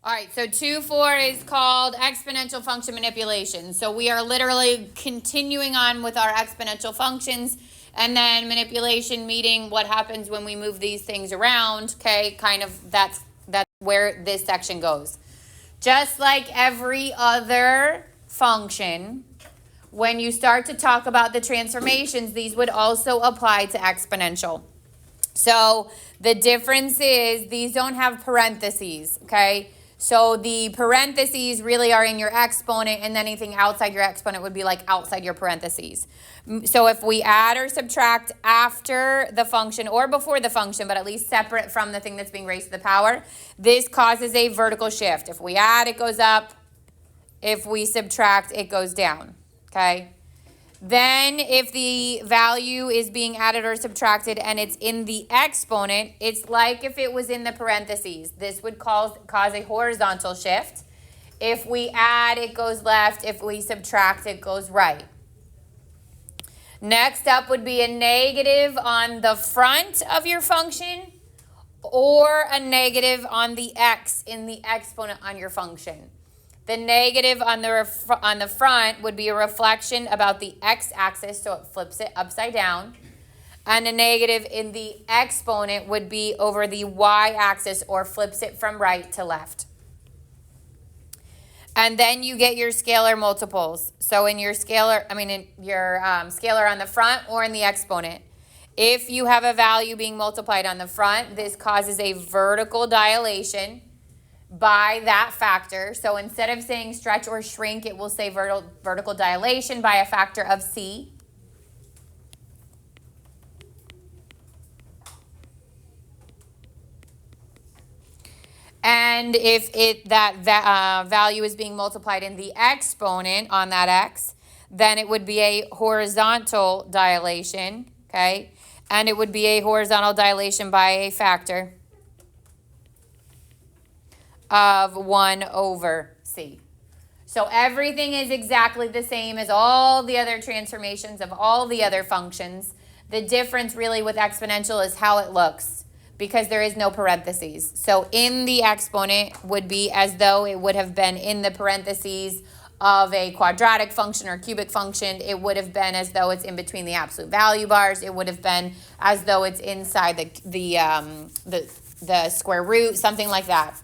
All right, so 2-4 is called exponential function manipulation. So we are literally continuing on with our exponential functions, and then manipulation meaning what happens when we move these things around, okay? Kind of that's where this section goes. Just like every other function, when you start to talk about the transformations, these would also apply to exponential. So the difference is these don't have parentheses, okay? So the parentheses really are in your exponent, and anything outside your exponent would be like outside your parentheses. So if we add or subtract after the function or before the function, but at least separate from the thing that's being raised to the power, this causes a vertical shift. If we add, it goes up. If we subtract, it goes down, okay? Then if the value is being added or subtracted and it's in the exponent, it's like if it was in the parentheses. This would cause a horizontal shift. If we add, it goes left. If we subtract, it goes right. Next up would be a negative on the front of your function or a negative on the x in the exponent on your function. The negative on the front would be a reflection about the x-axis, so it flips it upside down. And a negative in the exponent would be over the y-axis, or flips it from right to left. And then you get your scalar multiples. So in your scalar on the front or in the exponent. If you have a value being multiplied on the front, this causes a vertical dilation by that factor. So instead of saying stretch or shrink, it will say vertical dilation by a factor of c. And if that value is being multiplied in the exponent on that x, then it would be a horizontal dilation, okay? And it would be a horizontal dilation by a factor of 1 over c. So everything is exactly the same as all the other transformations of all the other functions. The difference really with exponential is how it looks, because there is no parentheses. So in the exponent would be as though it would have been in the parentheses of a quadratic function or cubic function. It would have been as though it's in between the absolute value bars. It would have been as though it's inside the square root, something like that.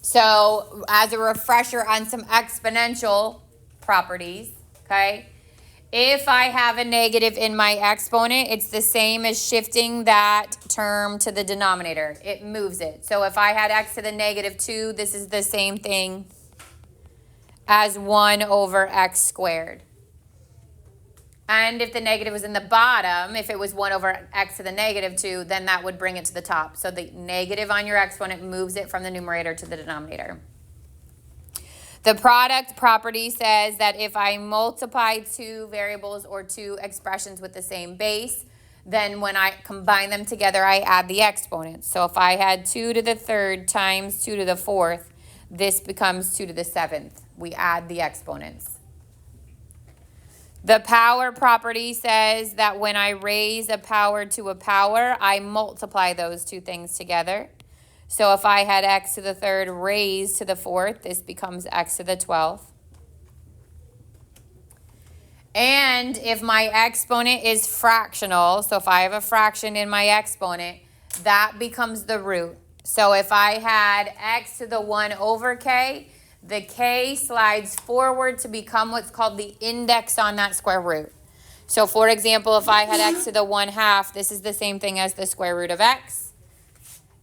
So as a refresher on some exponential properties, okay, if I have a negative in my exponent, it's the same as shifting that term to the denominator. It moves it. So if I had x to the negative 2, this is the same thing as 1 over x squared. And if the negative was in the bottom, if it was 1 over x to the negative 2, then that would bring it to the top. So the negative on your exponent moves it from the numerator to the denominator. The product property says that if I multiply two variables or two expressions with the same base, then when I combine them together, I add the exponents. So if I had 2 to the third times 2 to the fourth, this becomes 2 to the seventh. We add the exponents. The power property says that when I raise a power to a power, I multiply those two things together. So if I had x to the third raised to the fourth, this becomes x to the 12th. And if my exponent is fractional, so if I have a fraction in my exponent, that becomes the root. So if I had x to the 1 over k, the k slides forward to become what's called the index on that square root. So for example, if I had x to the 1/2, this is the same thing as the square root of x.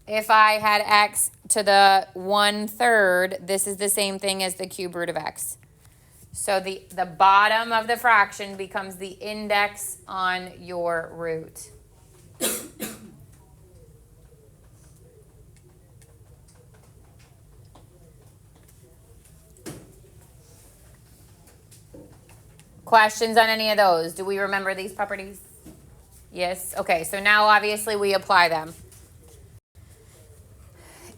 If I had x to the 1/3, this is the same thing as the cube root of x. So the bottom of the fraction becomes the index on your root. Questions on any of those? Do we remember these properties? Yes? Okay, so now obviously we apply them.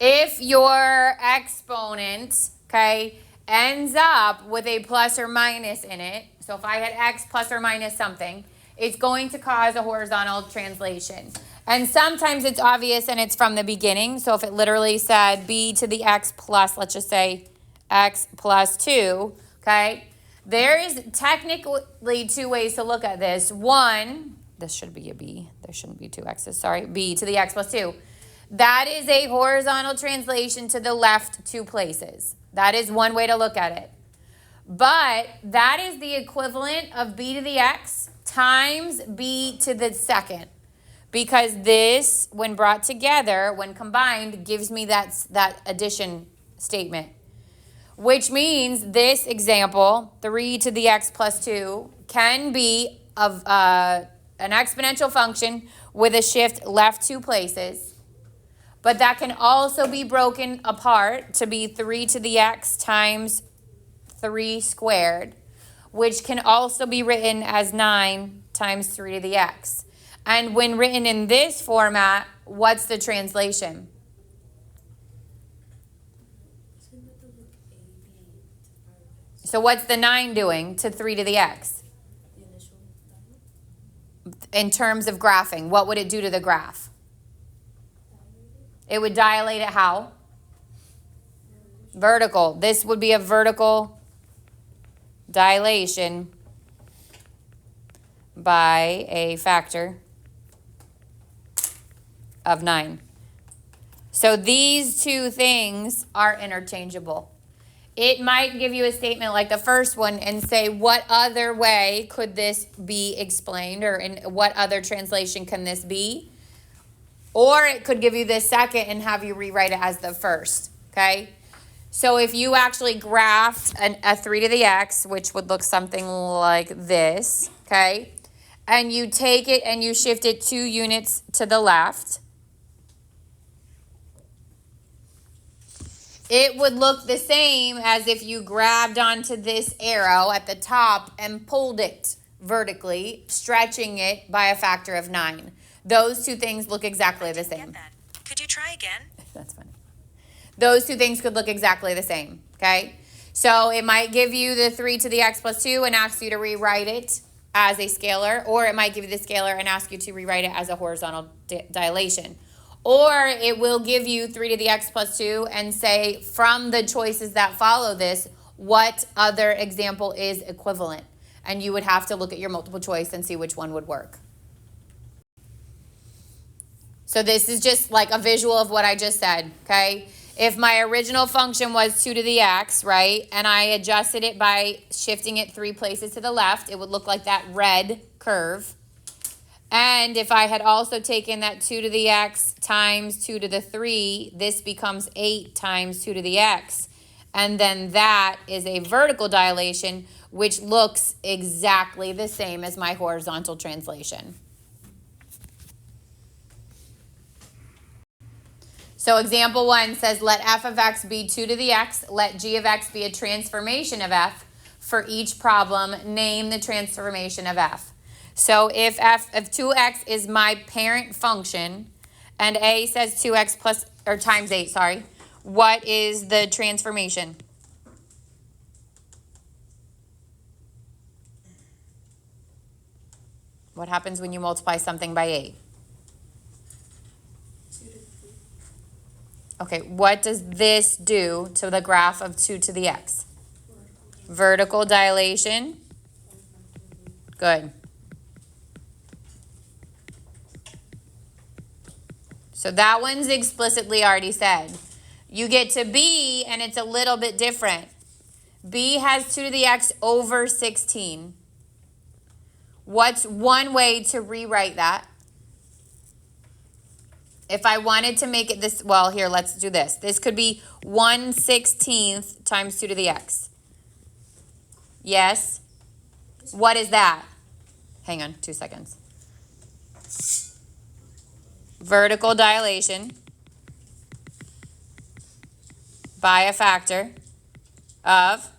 If your exponent, okay, ends up with a plus or minus in it, so if I had x plus or minus something, it's going to cause a horizontal translation. And sometimes it's obvious and it's from the beginning. So if it literally said b to the x plus, let's just say x plus 2, okay? There is technically two ways to look at this. One, this should be a b. There shouldn't be two x's, sorry. B to the x plus 2. That is a horizontal translation to the left 2 places. That is one way to look at it. But that is the equivalent of b to the x times b to the second. Because this, when brought together, when combined, gives me that addition statement. Which means this example, 3 to the x plus 2, can be of an exponential function with a shift left 2 places. But that can also be broken apart to be 3 to the x times 3 squared, which can also be written as 9 times 3 to the x. And when written in this format, what's the translation? So what's the 9 doing to 3 to the x? In terms of graphing, what would it do to the graph? It would dilate it how? Vertical. This would be a vertical dilation by a factor of 9. So these two things are interchangeable. It might give you a statement like the first one and say, what other way could this be explained, or in what other translation can this be? Or it could give you the second and have you rewrite it as the first, okay? So if you actually graphed a 3 to the x, which would look something like this, okay? And you take it and you shift it 2 units to the left, it would look the same as if you grabbed onto this arrow at the top and pulled it vertically, stretching it by a factor of 9. Those two things look exactly the same. Could you try again? That's funny. Those two things could look exactly the same, okay? So it might give you the 3 to the x plus 2 and ask you to rewrite it as a scalar, or it might give you the scalar and ask you to rewrite it as a horizontal dilation. Or it will give you 3 to the x plus 2 and say, from the choices that follow this, what other example is equivalent? And you would have to look at your multiple choice and see which one would work. So this is just like a visual of what I just said, okay? If my original function was 2 to the x, right, and I adjusted it by shifting it 3 places to the left, it would look like that red curve. And if I had also taken that 2 to the x times 2 to the 3, this becomes 8 times 2 to the x. And then that is a vertical dilation, which looks exactly the same as my horizontal translation. So example 1 says, let f of x be 2 to the x, let g of x be a transformation of f. For each problem, name the transformation of f. So if f of 2x is my parent function, and a says 2x plus, or times 8, sorry, what is the transformation? What happens when you multiply something by 8? Okay, what does this do to the graph of 2 to the x? Vertical dilation. Good. So that one's explicitly already said. You get to b, and it's a little bit different. b has 2 to the x over 16. What's one way to rewrite that? If I wanted to make it this, well, here, let's do this. This could be 1/16 times 2 to the x. Yes? What is that? Hang on 2 seconds. Vertical dilation by a factor of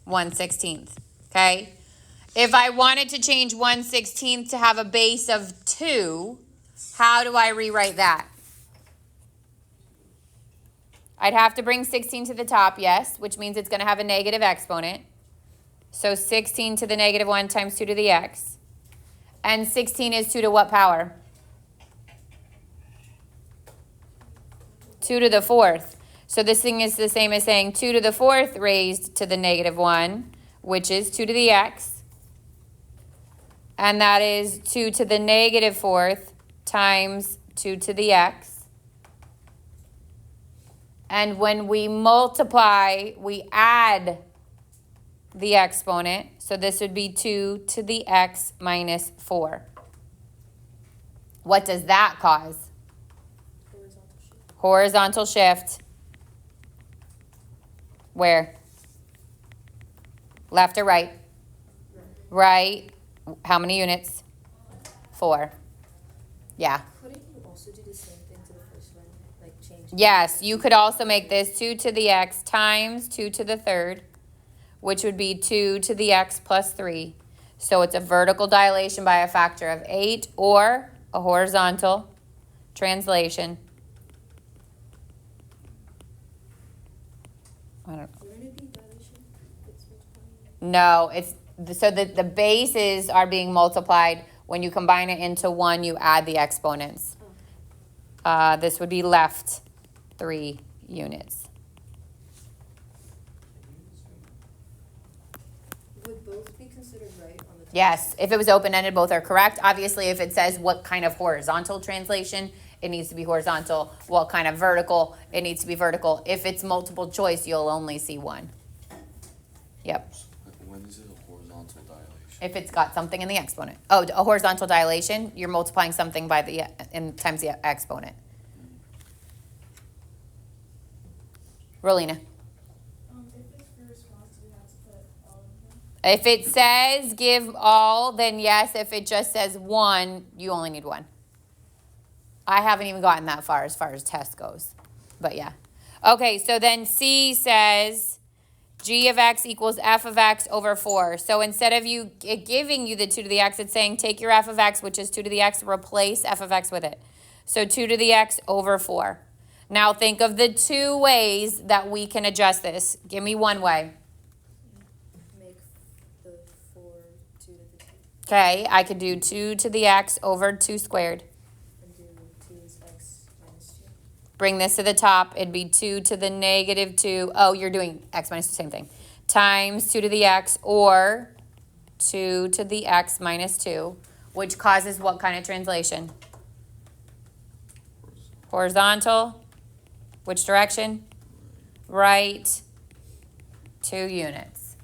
1/16, okay? If I wanted to change 1/16 to have a base of 2, how do I rewrite that? I'd have to bring 16 to the top, yes, which means it's going to have a negative exponent. So 16 to the negative 1 times 2 to the x. And 16 is 2 to what power? 2 to the 4th. So this thing is the same as saying 2 to the 4th raised to the negative 1, which is 2 to the x. And that is 2 to the negative 4th times 2 to the x. And when we multiply, we add the exponent. So this would be 2 to the x minus 4. What does that cause? Horizontal shift. Where? Left or right? Right. How many units? 4. Yeah. Couldn't you also do the same thing to the first one? Like change? Yes, you could also make this 2 to the x times 2 to the 3rd, which would be 2 to the x plus 3. So it's a vertical dilation by a factor of 8 or a horizontal translation. I don't know. Wouldn't it be dilation? No, it's so the bases are being multiplied. When you combine it into 1, you add the exponents. This would be left 3 units. Would both be considered right on the test? Yes, if it was open-ended, both are correct. Obviously, if it says what kind of horizontal translation, it needs to be horizontal. What kind of vertical, it needs to be vertical. If it's multiple choice, you'll only see 1. Yep. When is it a horizontal dilation? If it's got something in the exponent. Oh, a horizontal dilation, you're multiplying something by the times the exponent. Rolina. If it's for response, we have to put all of them. If it says give all, then yes. If it just says 1, you only need 1. I haven't even gotten that far as test goes. But yeah. Okay, so then C says g of x equals f of x over 4. So instead of it giving you the 2 to the x, it's saying take your f of x, which is 2 to the x, replace f of x with it. So 2 to the x over 4. Now think of the 2 ways that we can adjust this. Give me one way. Make the 4 2 to the 2. Okay, I could do 2 to the x over 2 squared. And do 2 is x minus 2. Bring this to the top. It'd be 2 to the negative 2. Oh, you're doing x minus the same thing. Times 2 to the x or 2 to the x minus 2, which causes what kind of translation? Horizontal. Which direction? Right. 2 units.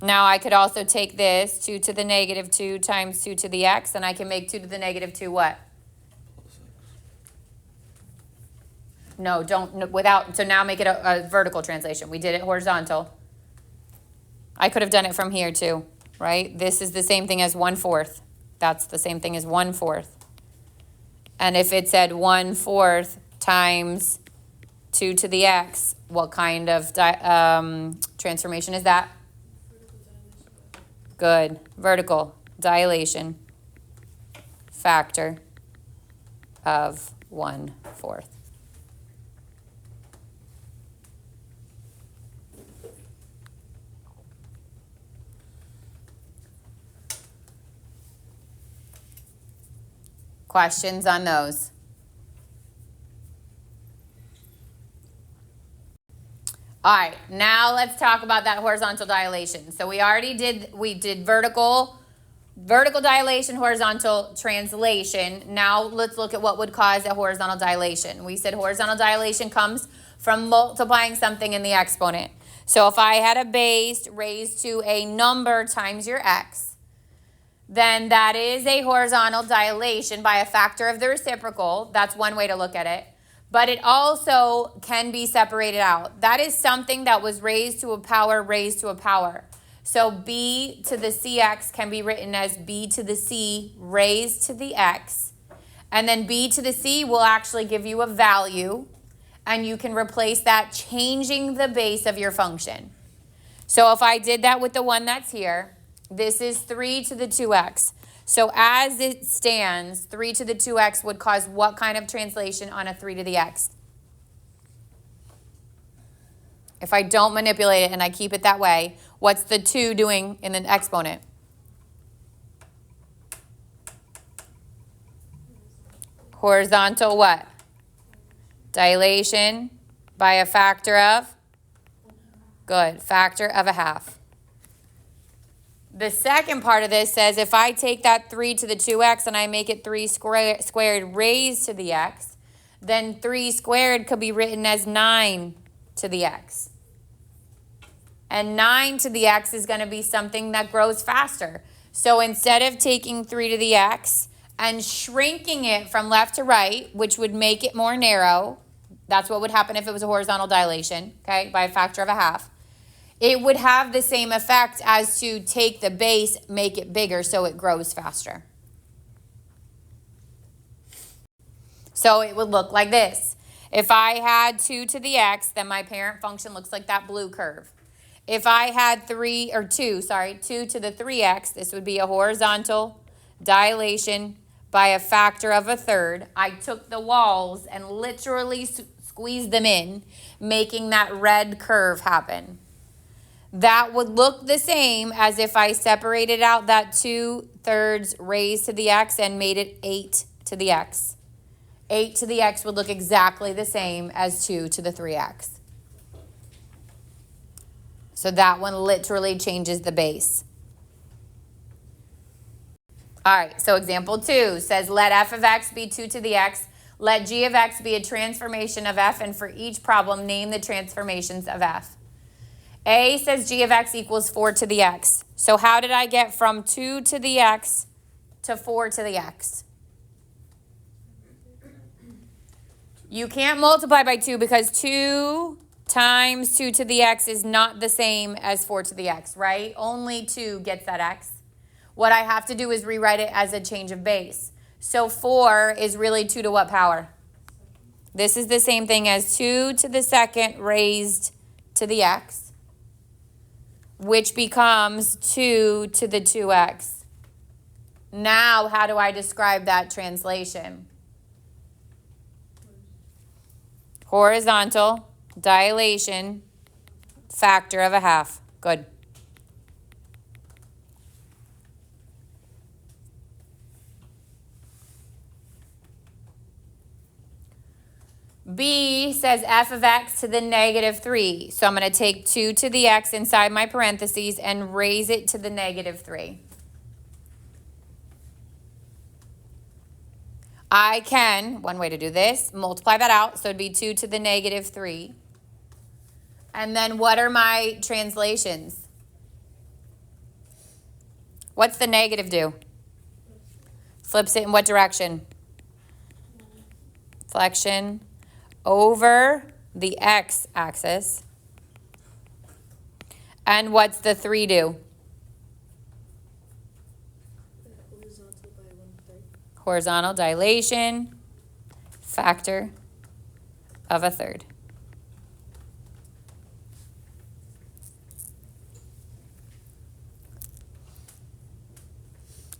Now I could also take this 2 to the negative 2 times 2 to the x, and I can make 2 to the negative 2 what? No, don't, without, so now make it a vertical translation. We did it horizontal. I could have done it from here too, right? This is the same thing as 1/4. That's the same thing as 1/4. And if it said 1/4 times 2 to the x, what kind of transformation is that? Good. Vertical dilation factor of 1/4. Questions on those? All right, now let's talk about that horizontal dilation. So we did vertical dilation, horizontal translation. Now let's look at what would cause a horizontal dilation. We said horizontal dilation comes from multiplying something in the exponent. So if I had a base raised to a number times your x, then that is a horizontal dilation by a factor of the reciprocal. That's one way to look at it. But it also can be separated out. That is something that was raised to a power raised to a power. So b to the cx can be written as b to the c raised to the x. And then b to the c will actually give you a value. And you can replace that changing the base of your function. So if I did that with the one that's here, this is 3 to the 2x. So as it stands, 3 to the 2x would cause what kind of translation on a 3 to the x? If I don't manipulate it and I keep it that way, what's the 2 doing in the exponent? Horizontal what? Dilation by a factor of? Good, factor of a half. The second part of this says if I take that 3 to the 2x and I make it 3 squared raised to the x, then 3 squared could be written as 9 to the x. And 9 to the x is going to be something that grows faster. So instead of taking 3 to the x and shrinking it from left to right, which would make it more narrow, that's what would happen if it was a horizontal dilation, okay, by a factor of a half. It would have the same effect as to take the base, make it bigger so it grows faster. So it would look like this. If I had 2 to the x, then my parent function looks like that blue curve. If I had 2 to the 3x, this would be a horizontal dilation by a factor of a third. I took the walls and literally squeezed them in, making that red curve happen. That would look the same as if I separated out that 2/3 raised to the x and made it 8 to the x. 8 to the x would look exactly the same as 2 to the 3x. So that one literally changes the base. All right, so example 2 says let f of x be 2 to the x. Let g of x be a transformation of f, and for each problem, name the transformations of f. A says g of x equals 4 to the x. So how did I get from 2 to the x to 4 to the x? You can't multiply by 2 because 2 times 2 to the x is not the same as 4 to the x, right? Only 2 gets that x. What I have to do is rewrite it as a change of base. So 4 is really 2 to what power? This is the same thing as 2 to the second raised to the x, which becomes 2 to the 2x. Now, how do I describe that translation? Horizontal dilation, factor of a half. Good. B says f of x to the -3. So I'm going to take 2 to the x inside my parentheses and raise it to the -3. I can, one way to do this, multiply that out. So it'd be 2 to the -3. And then what are my translations? What's the negative do? Flips it in what direction? Flexion over the x-axis. And what's the 3 do? Horizontal by 1/3. Horizontal dilation, factor of a third.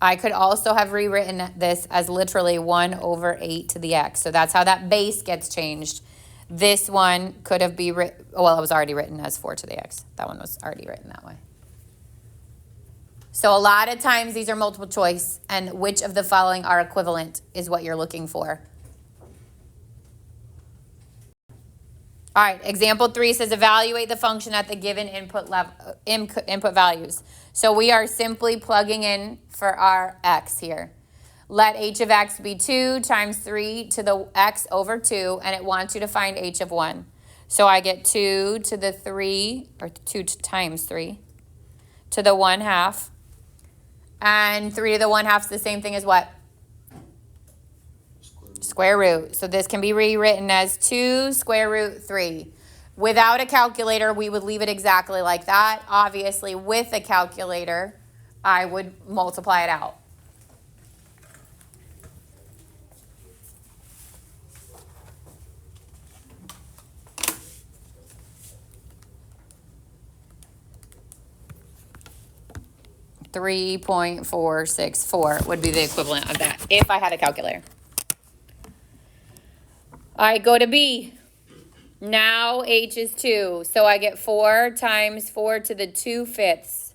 I could also have rewritten this as literally 1/8 to the x. So that's how that base gets changed. This one could have been written, well, it was already written as 4 to the x. That one was already written that way. So a lot of times these are multiple choice, and which of the following are equivalent is what you're looking for. All right, example 3 says evaluate the function at the given input values. So we are simply plugging in for our x here. Let h of x be 2 times 3 to the x over 2, and it wants you to find h of 1. So I get 2 to the 3, or 2 times 3, to the 1/2. And 3 to the 1/2 is the same thing as what? Square root. So this can be rewritten as 2 square root 3. Without a calculator, we would leave it exactly like that. Obviously, with a calculator, I would multiply it out. $3.464 would be the equivalent of that if I had a calculator. I go to B. Now h is 2. So I get 4 times 4 to the 2/5.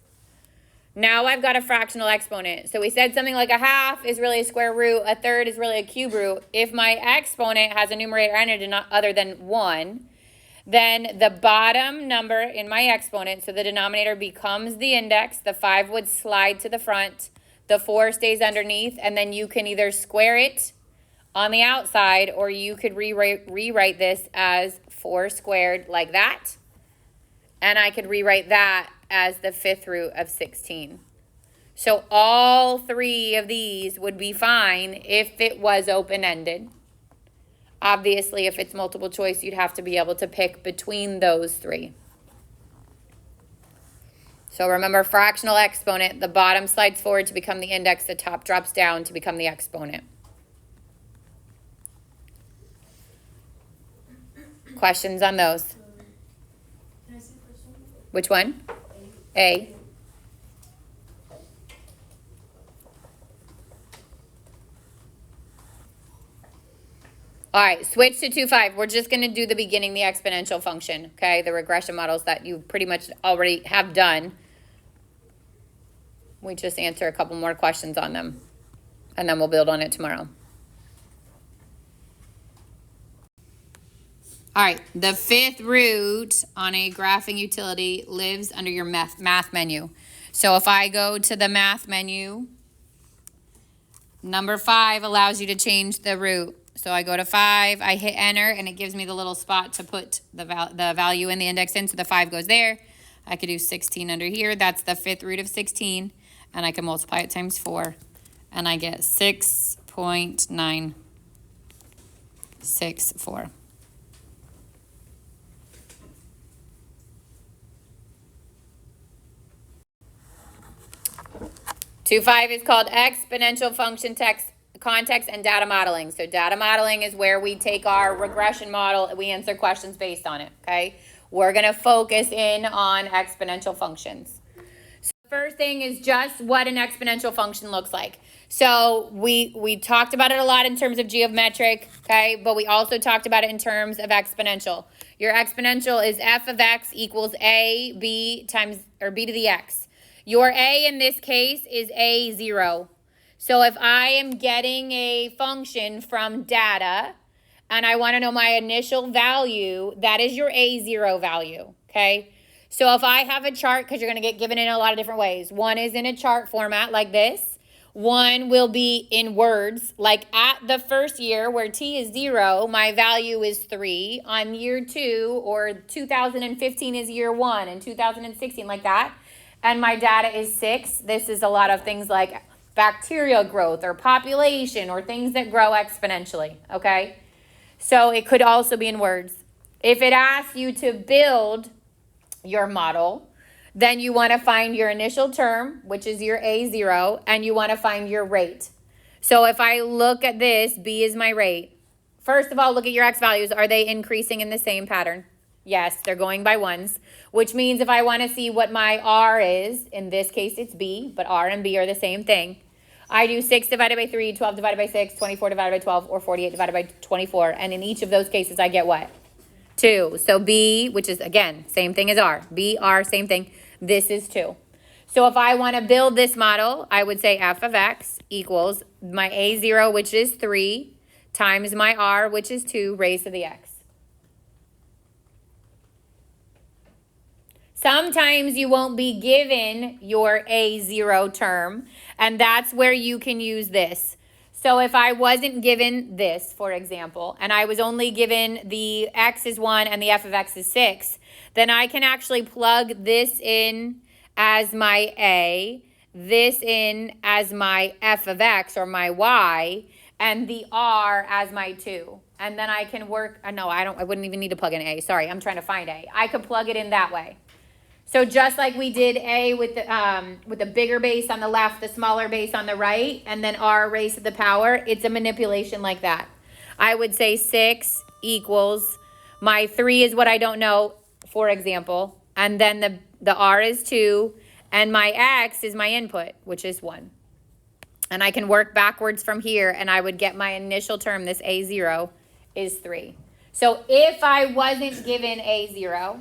Now I've got a fractional exponent. So we said something like a half is really a square root, a third is really a cube root. If my exponent has a numerator and a denominator other than 1, then the bottom number in my exponent, so the denominator becomes the index, the 5 would slide to the front, the 4 stays underneath, and then you can either square it on the outside or you could rewrite this as 4 squared like that. And I could rewrite that as the 5th root of 16. So all 3 of these would be fine if it was open-ended. Obviously, if it's multiple choice, you'd have to be able to pick between those 3. So remember, fractional exponent, the bottom slides forward to become the index, the top drops down to become the exponent. Questions on those? Can I see the first one? Which one? A. All right, switch to 2.5. We're just going to do the beginning, the exponential function, okay? The regression models that you pretty much already have done. We just answer a couple more questions on them, and then we'll build on it tomorrow. All right, the 5th root on a graphing utility lives under your math menu. So if I go to the math menu, number 5 allows you to change the root. So I go to 5, I hit enter, and it gives me the little spot to put the value in the index in, so the 5 goes there. I could do 16 under here. That's the 5th root of 16, and I can multiply it times 4, and I get 6.964. 2.5 is called exponential function context and data modeling. So data modeling is where we take our regression model and we answer questions based on it, okay? We're going to focus in on exponential functions. So the first thing is just what an exponential function looks like. So we talked about it a lot in terms of geometric, okay? But we also talked about it in terms of exponential. Your exponential is f of x equals a, b times, or b to the x. Your a in this case is a0. So if I am getting a function from data and I want to know my initial value, that is your a0 value, okay? So if I have a chart, because you're going to get given in a lot of different ways. One is in a chart format like this. One will be in words, like at the first year where t is 0, my value is 3. On year 2, or 2015 is year 1, and 2016 like that. And my data is 6. This is a lot of things like bacterial growth or population or things that grow exponentially, okay? So it could also be in words. If it asks you to build your model, then you want to find your initial term, which is your A0, and you want to find your rate. So if I look at this, B is my rate. First of all, look at your X values. Are they increasing in the same pattern? Yes, they're going by ones, which means if I want to see what my R is, in this case it's B, but R and B are the same thing. I do 6 divided by 3, 12 divided by 6, 24 divided by 12, or 48 divided by 24. And in each of those cases, I get what? 2. So B, which is, again, same thing as R. B, R, same thing. This is 2. So if I want to build this model, I would say f of x equals my A0, which is 3, times my R, which is 2, raised to the x. Sometimes you won't be given your A0 term, and that's where you can use this. So if I wasn't given this, for example, and I was only given the x is 1 and the f of x is 6, then I can actually plug this in as my A, this in as my f of x or my y, and the r as my 2. And then I can work, no, I wouldn't even need to plug in A. Sorry, I'm trying to find A. I could plug it in that way. So just like we did A with the bigger base on the left, the smaller base on the right, and then R raised to the power, it's a manipulation like that. I would say 6 equals, my 3 is what I don't know, for example, and then the R is 2, and my X is my input, which is 1. And I can work backwards from here, and I would get my initial term, this A0, is 3. So if I wasn't given A0,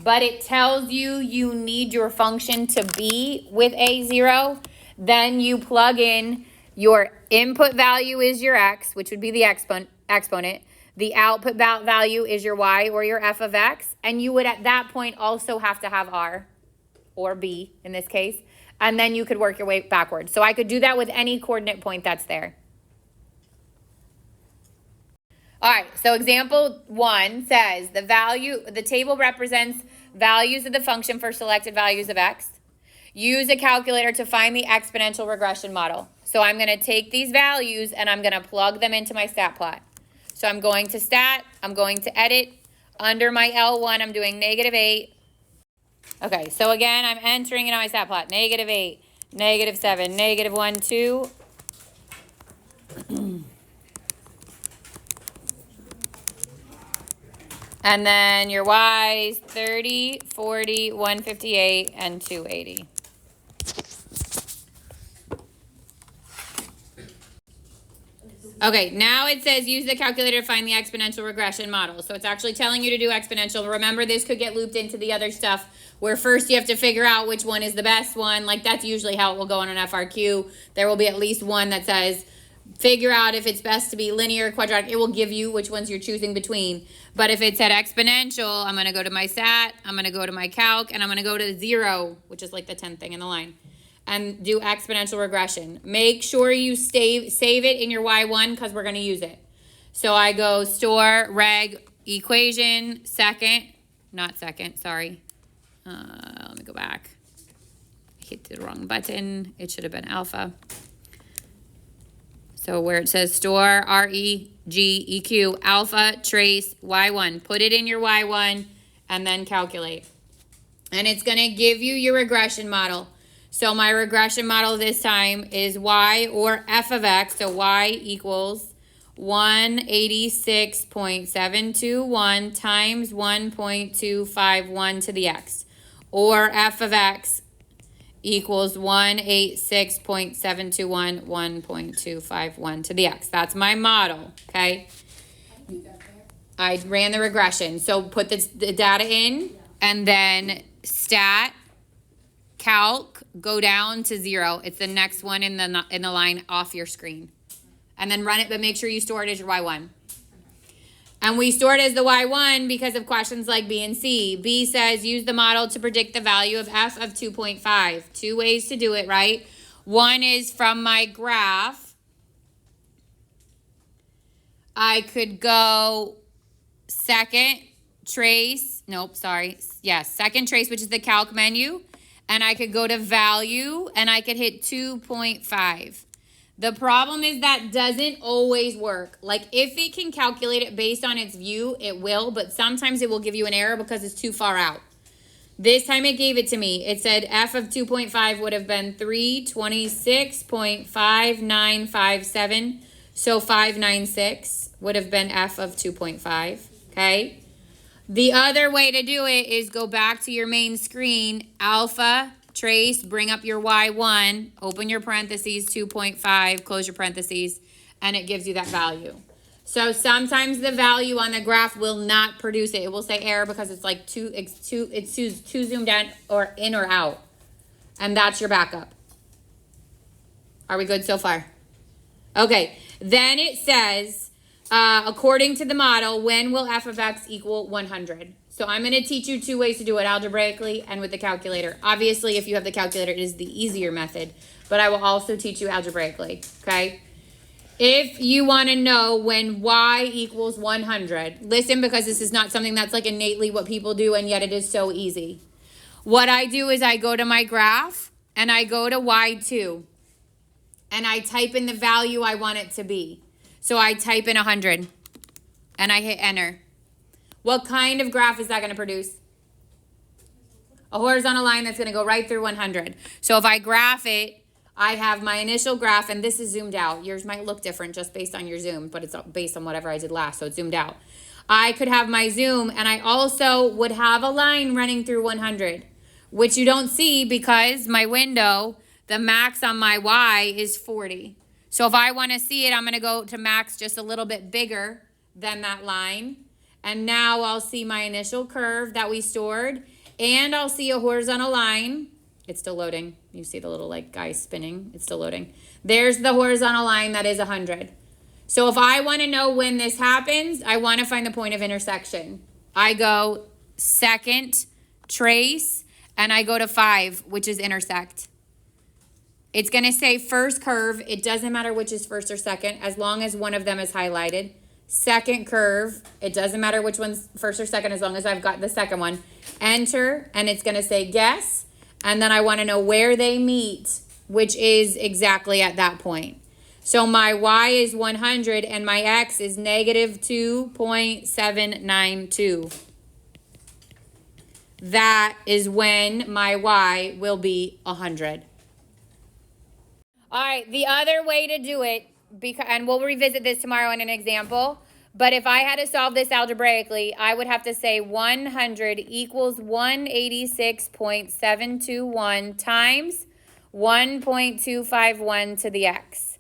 but it tells you you need your function to be with a0, then you plug in your input value is your x, which would be the exponent. The output value is your y or your f of x. And you would at that point also have to have r or b in this case. And then you could work your way backwards. So I could do that with any coordinate point that's there. All right, so example 1 says the table represents values of the function for selected values of x. Use a calculator to find the exponential regression model. So I'm going to take these values and I'm going to plug them into my stat plot. So I'm going to stat, I'm going to edit. Under my L1, I'm doing -8. Okay, so again, I'm entering in on my stat plot. -8, -7, -1, 2. And then your Y's, 30, 40, 158, and 280. Okay, now it says use the calculator to find the exponential regression model. So it's actually telling you to do exponential. Remember, this could get looped into the other stuff where first you have to figure out which one is the best one. Like that's usually how it will go on an FRQ. There will be at least one that says figure out if it's best to be linear or quadratic. It will give you which ones you're choosing between. But if it said exponential, I'm going to go to my stat, I'm going to go to my calc, and I'm going to go to 0, which is like the 10th thing in the line, and do exponential regression. Make sure you save it in your Y1 because we're going to use it. So I go store reg equation let me go back. Hit the wrong button. It should have been alpha. So where it says store REGEQ alpha trace Y1, put it in your Y1 and then calculate. And it's going to give you your regression model. So my regression model this time is y or f of x. So y equals 186.721 times 1.251 to the x. Or f of x equals 186.721, 1.251 to the x. That's my model, okay? I ran the regression. So put the data in and then stat, calc, go down to 0. It's the next one in the line off your screen. And then run it, but make sure you store it as your Y1. And we store it as the Y1 because of questions like B and C. B says use the model to predict the value of f of 2.5. 2 ways to do it, right? One is from my graph. I could go second trace, second trace, which is the calc menu. And I could go to value and I could hit 2.5. The problem is that doesn't always work. Like if it can calculate it based on its view, it will, but sometimes it will give you an error because it's too far out. This time it gave it to me. It said f of 2.5 would have been 326.5957. So 596 would have been f of 2.5, okay? The other way to do it is go back to your main screen, alpha, trace, bring up your Y1, open your parentheses, 2.5, close your parentheses, and it gives you that value. So sometimes the value on the graph will not produce it. It will say error because it's like too zoomed in or out. And that's your backup. Are we good so far? Okay, then it says, according to the model, when will f of x equal 100? So I'm going to teach you 2 ways to do it, algebraically and with the calculator. Obviously, if you have the calculator, it is the easier method, but I will also teach you algebraically, okay? If you want to know when y equals 100, listen, because this is not something that's like innately what people do, and yet it is so easy. What I do is I go to my graph, and I go to y2, and I type in the value I want it to be. So I type in 100, and I hit enter. What kind of graph is that going to produce? A horizontal line that's going to go right through 100. So if I graph it, I have my initial graph, and this is zoomed out. Yours might look different just based on your zoom, but it's based on whatever I did last, so it's zoomed out. I could have my zoom, and I also would have a line running through 100, which you don't see because my window, the max on my Y is 40. So if I want to see it, I'm going to go to max just a little bit bigger than that line. And now I'll see my initial curve that we stored, and I'll see a horizontal line. It's still loading. You see the little like guy spinning. It's still loading. There's the horizontal line that is 100. So if I want to know when this happens, I want to find the point of intersection. I go second, trace, and I go to 5, which is intersect. It's going to say first curve. It doesn't matter which is first or second, as long as one of them is highlighted. Second curve. It doesn't matter which one's first or second, as long as I've got the second one. Enter, and it's going to say guess. And then I want to know where they meet, which is exactly at that point. So my y is 100 and my x is negative 2.792. That is when my y will be 100. All right, the other way to do it, and we'll revisit this tomorrow in an example, but if I had to solve this algebraically, I would have to say 100 equals 186.721 times 1.251 to the x.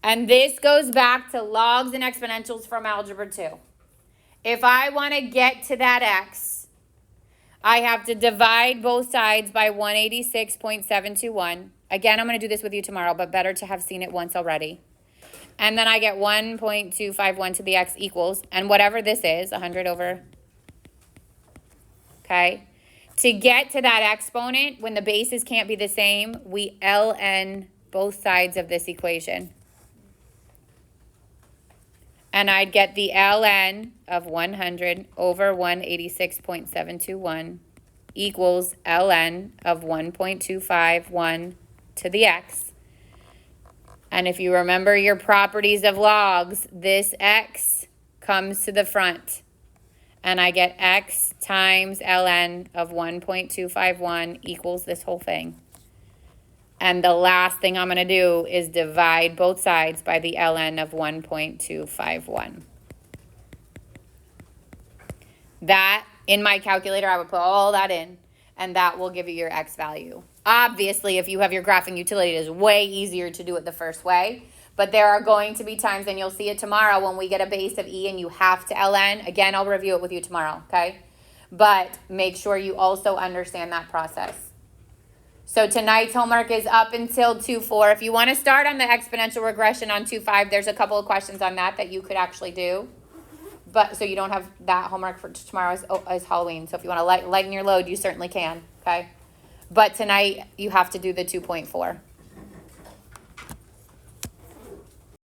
And this goes back to logs and exponentials from Algebra 2. If I want to get to that x, I have to divide both sides by 186.721. Again, I'm going to do this with you tomorrow, but better to have seen it once already. And then I get 1.251 to the x equals, and whatever this is, 100 over, okay? To get to that exponent, when the bases can't be the same, we ln both sides of this equation. And I'd get the ln of 100 over 186.721 equals ln of 1.251 to the x. And if you remember your properties of logs, this x comes to the front. And I get x times ln of 1.251 equals this whole thing. And the last thing I'm going to do is divide both sides by the ln of 1.251. That, in my calculator, I would put all that in, and that will give you your x value. Obviously, if you have your graphing utility, it is way easier to do it the first way. But there are going to be times, and you'll see it tomorrow, when we get a base of e and you have to ln. Again, I'll review it with you tomorrow, okay? But make sure you also understand that process. So tonight's homework is up until 2.4. If you want to start on the exponential regression on 2.5, there's a couple of questions on that you could actually do. But so you don't have that homework for tomorrow is Halloween. So if you want to lighten your load, you certainly can, okay? But tonight you have to do the 2.4.